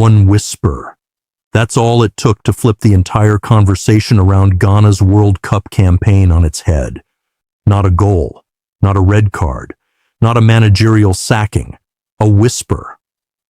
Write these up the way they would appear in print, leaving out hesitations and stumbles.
One whisper. That's all it took to flip the entire conversation around Ghana's World Cup campaign on its head. Not a goal, not a red card, not a managerial sacking. A whisper,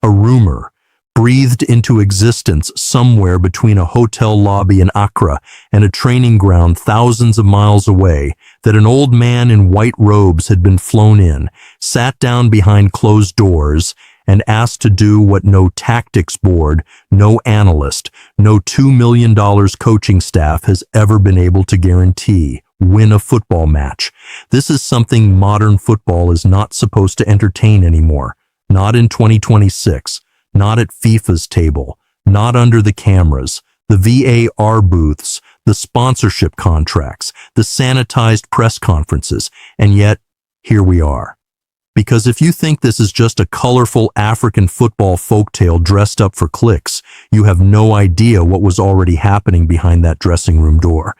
a rumor, breathed into existence somewhere between a hotel lobby in Accra and a training ground thousands of miles away, that an old man in white robes had been flown in, sat down behind closed doors, and asked to do what no tactics board, no analyst, no $2 million coaching staff has ever been able to guarantee: win a football match. This is something modern football is not supposed to entertain anymore. Not in 2026, not at FIFA's table, not under the cameras, the VAR booths, the sponsorship contracts, the sanitized press conferences, and yet, here we are. Because if you think this is just a colorful African football folktale dressed up for clicks, you have no idea what was already happening behind that dressing room door.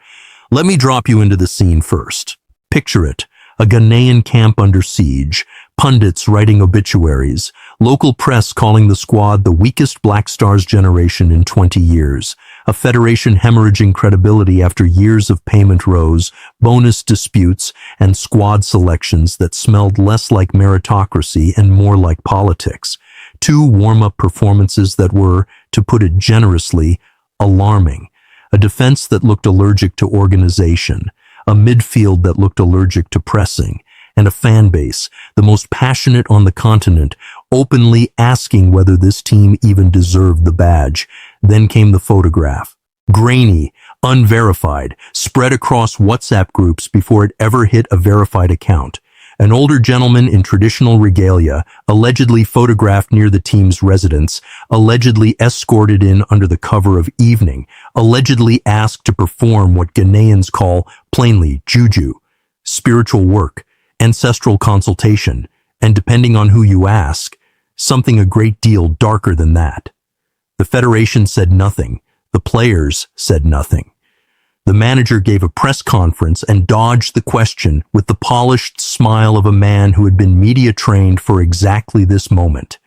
Let me drop you into the scene first. Picture it, a Ghanaian camp under siege, pundits writing obituaries, local press calling the squad the weakest Black Stars generation in 20 years, a federation hemorrhaging credibility after years of payment rows, bonus disputes, and squad selections that smelled less like meritocracy and more like politics. Two warm-up performances that were, to put it generously, alarming. A defense that looked allergic to organization, a midfield that looked allergic to pressing, and a fan base, the most passionate on the continent, openly asking whether this team even deserved the badge. Then came the photograph. Grainy, unverified, spread across WhatsApp groups before it ever hit a verified account. An older gentleman in traditional regalia, allegedly photographed near the team's residence, allegedly escorted in under the cover of evening, allegedly asked to perform what Ghanaians call, plainly, Juju, spiritual work, ancestral consultation, and depending on who you ask, something a great deal darker than that. The federation said nothing. The players said nothing. The manager gave a press conference and dodged the question with the polished smile of a man who had been media trained for exactly this moment.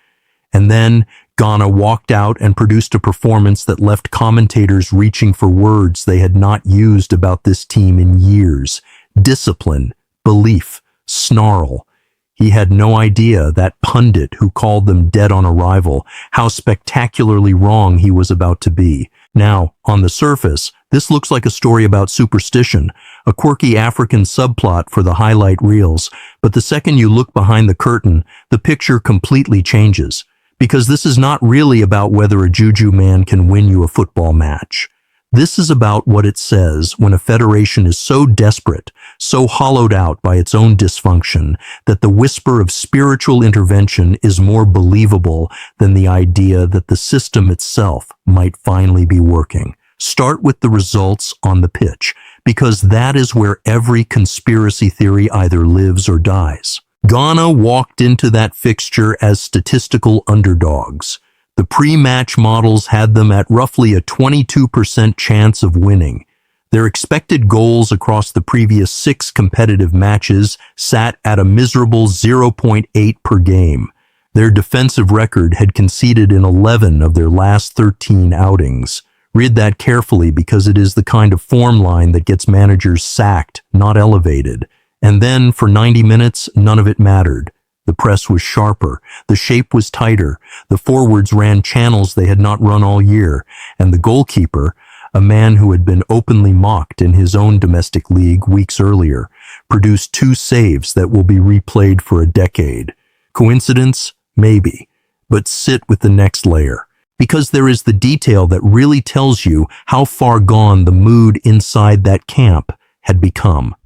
And then Ghana walked out and produced a performance that left commentators reaching for words they had not used about this team in years. Discipline, belief, snarl. He had no idea, that pundit who called them dead on arrival, how spectacularly wrong he was about to be. Now, on the surface, this looks like a story about superstition, a quirky African subplot for the highlight reels, but the second you look behind the curtain, the picture completely changes. Because this is not really about whether a Juju man can win you a football match. This is about what it says when a federation is so desperate, so hollowed out by its own dysfunction, that the whisper of spiritual intervention is more believable than the idea that the system itself might finally be working. Start with the results on the pitch, because that is where every conspiracy theory either lives or dies. Ghana walked into that fixture as statistical underdogs. The pre-match models had them at roughly a 22% chance of winning. Their expected goals across the previous 6 competitive matches sat at a miserable 0.8 per game. Their defensive record had conceded in 11 of their last 13 outings. Read that carefully, because it is the kind of form line that gets managers sacked, not elevated. And then, for 90 minutes, none of it mattered. The press was sharper, the shape was tighter, the forwards ran channels they had not run all year, and the goalkeeper, a man who had been openly mocked in his own domestic league weeks earlier, produced 2 saves that will be replayed for a decade. Coincidence? Maybe. But sit with the next layer, because there is the detail that really tells you how far gone the mood inside that camp had become.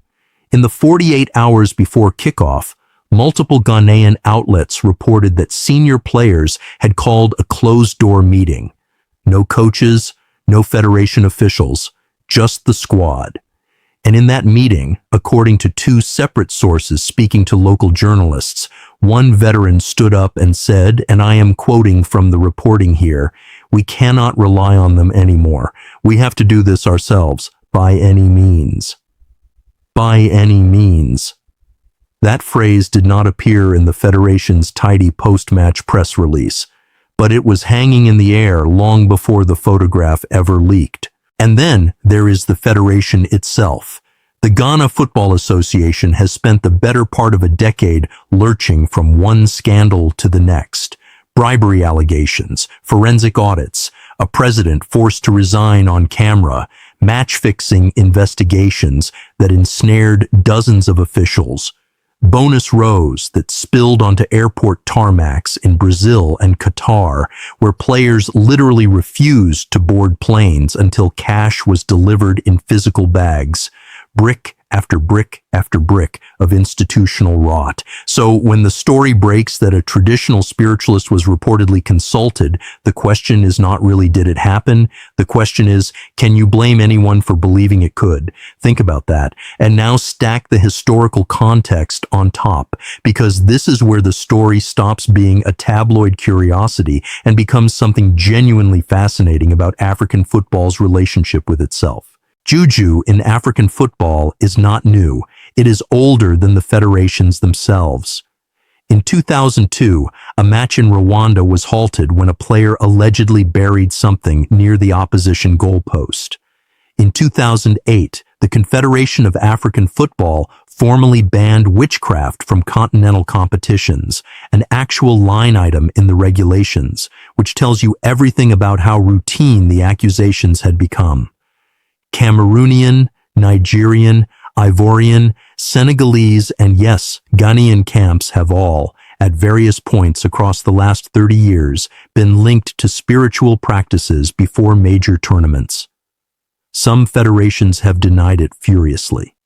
In the 48 hours before kickoff, multiple Ghanaian outlets reported that senior players had called a closed-door meeting. No coaches, no federation officials, just the squad. And in that meeting, according to 2 separate sources speaking to local journalists, one veteran stood up and said, and I am quoting from the reporting here, "We cannot rely on them anymore. We have to do this ourselves, by any means." By any means. That phrase did not appear in the Federation's tidy post-match press release, but it was hanging in the air long before the photograph ever leaked. And then there is the federation itself. The Ghana Football Association has spent the better part of a decade lurching from one scandal to the next. Bribery allegations, forensic audits, a president forced to resign on camera, match-fixing investigations that ensnared dozens of officials, bonus rows that spilled onto airport tarmacs in Brazil and Qatar, where players literally refused to board planes until cash was delivered in physical bags, brick after brick after brick of institutional rot. So when the story breaks that a traditional spiritualist was reportedly consulted, the question is not really did it happen? The question is, can you blame anyone for believing it could? Think about that. And now stack the historical context on top, because this is where the story stops being a tabloid curiosity and becomes something genuinely fascinating about African football's relationship with itself. Juju in African football is not new. It is older than the federations themselves. In 2002, a match in Rwanda was halted when a player allegedly buried something near the opposition goalpost. In 2008, the Confederation of African Football formally banned witchcraft from continental competitions, an actual line item in the regulations, which tells you everything about how routine the accusations had become. Cameroonian, Nigerian, Ivorian, Senegalese, and yes, Ghanaian camps have all, at various points across the last 30 years, been linked to spiritual practices before major tournaments. Some federations have denied it furiously.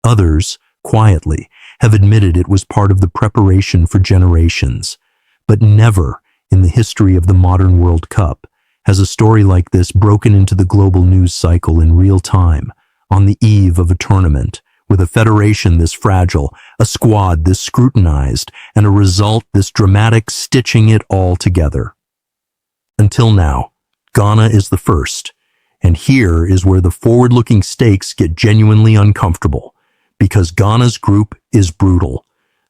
Others, quietly, have admitted it was part of the preparation for generations. But never, in the history of the modern World Cup, has a story like this broken into the global news cycle in real time, on the eve of a tournament, with a federation this fragile, a squad this scrutinized, and a result this dramatic, stitching it all together. Until now, Ghana is the first, and here is where the forward-looking stakes get genuinely uncomfortable, because Ghana's group is brutal.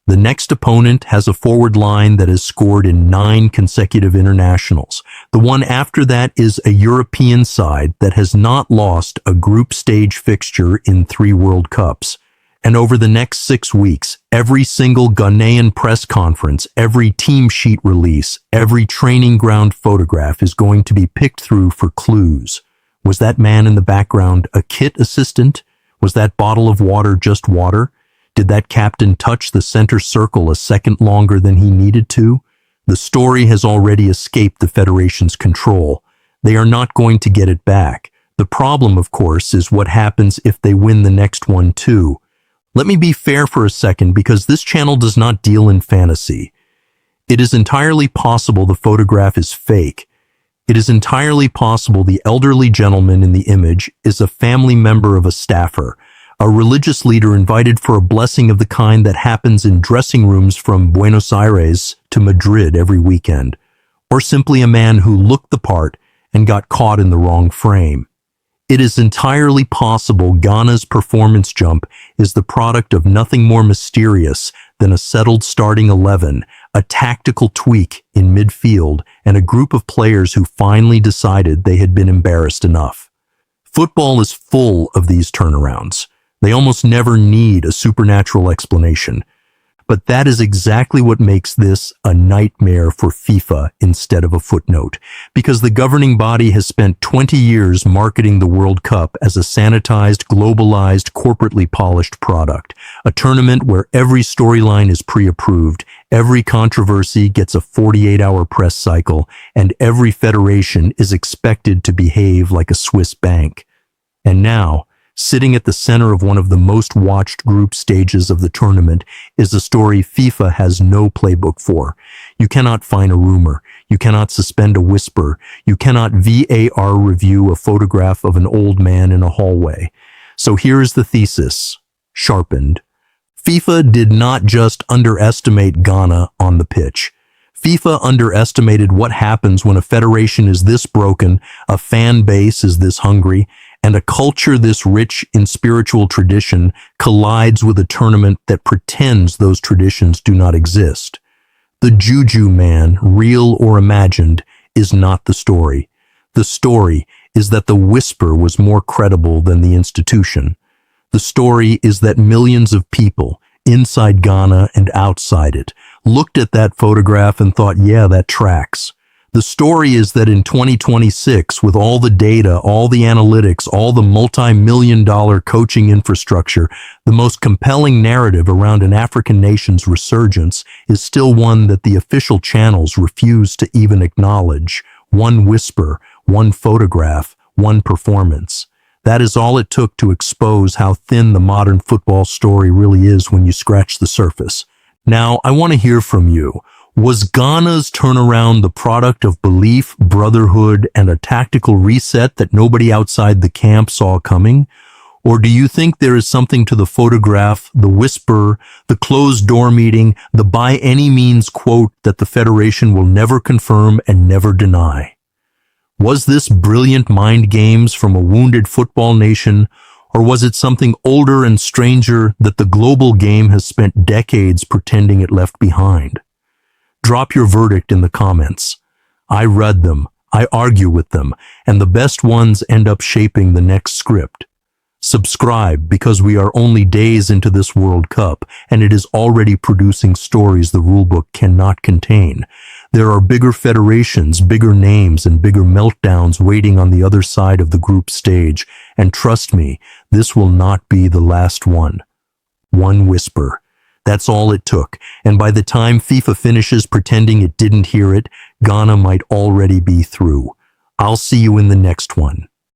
The next opponent has a forward line that has scored in 9 consecutive internationals. The one after that is a European side that has not lost a group stage fixture in 3 World Cups. And over the next 6 weeks, every single Ghanaian press conference, every team sheet release, every training ground photograph is going to be picked through for clues. Was that man in the background a kit assistant? Was that bottle of water just water? Did that captain touch the center circle a second longer than he needed to? The story has already escaped the Federation's control. They are not going to get it back. The problem, of course, is what happens if they win the next one too. Let me be fair for a second, because this channel does not deal in fantasy. It is entirely possible the photograph is fake. It is entirely possible the elderly gentleman in the image is a family member of a staffer, a religious leader invited for a blessing of the kind that happens in dressing rooms from Buenos Aires to Madrid every weekend, or simply a man who looked the part and got caught in the wrong frame. It is entirely possible Ghana's performance jump is the product of nothing more mysterious than a settled starting 11, a tactical tweak in midfield, and a group of players who finally decided they had been embarrassed enough. Football is full of these turnarounds. They almost never need a supernatural explanation. But that is exactly what makes this a nightmare for FIFA instead of a footnote, because the governing body has spent 20 years marketing the World Cup as a sanitized, globalized, corporately polished product, a tournament where every storyline is pre-approved, every controversy gets a 48-hour press cycle, and every federation is expected to behave like a Swiss bank. And now, sitting at the center of one of the most watched group stages of the tournament is a story FIFA has no playbook for. You cannot find a rumor. You cannot suspend a whisper. You cannot VAR review a photograph of an old man in a hallway. So here is the thesis, sharpened. FIFA did not just underestimate Ghana on the pitch. FIFA underestimated what happens when a federation is this broken, a fan base is this hungry, and a culture this rich in spiritual tradition collides with a tournament that pretends those traditions do not exist. The Juju man, real or imagined, is not the story. The story is that the whisper was more credible than the institution. The story is that millions of people, inside Ghana and outside it, looked at that photograph and thought, yeah, that tracks. The story is that in 2026, with all the data, all the analytics, all the multi-million-dollar coaching infrastructure, the most compelling narrative around an African nation's resurgence is still one that the official channels refuse to even acknowledge. One whisper, one photograph, one performance. That is all it took to expose how thin the modern football story really is when you scratch the surface. Now, I want to hear from you. Was Ghana's turnaround the product of belief, brotherhood, and a tactical reset that nobody outside the camp saw coming? Or do you think there is something to the photograph, the whisper, the closed-door meeting, the by any means quote that the Federation will never confirm and never deny? Was this brilliant mind games from a wounded football nation, or was it something older and stranger that the global game has spent decades pretending it left behind? Drop your verdict in the comments. I read them, I argue with them, and the best ones end up shaping the next script. Subscribe because we are only days into this World Cup and it is already producing stories the rulebook cannot contain. There are bigger federations, bigger names, and bigger meltdowns waiting on the other side of the group stage, and trust me, this will not be the last one. One whisper. That's all it took, and by the time FIFA finishes pretending it didn't hear it, Ghana might already be through. I'll see you in the next one.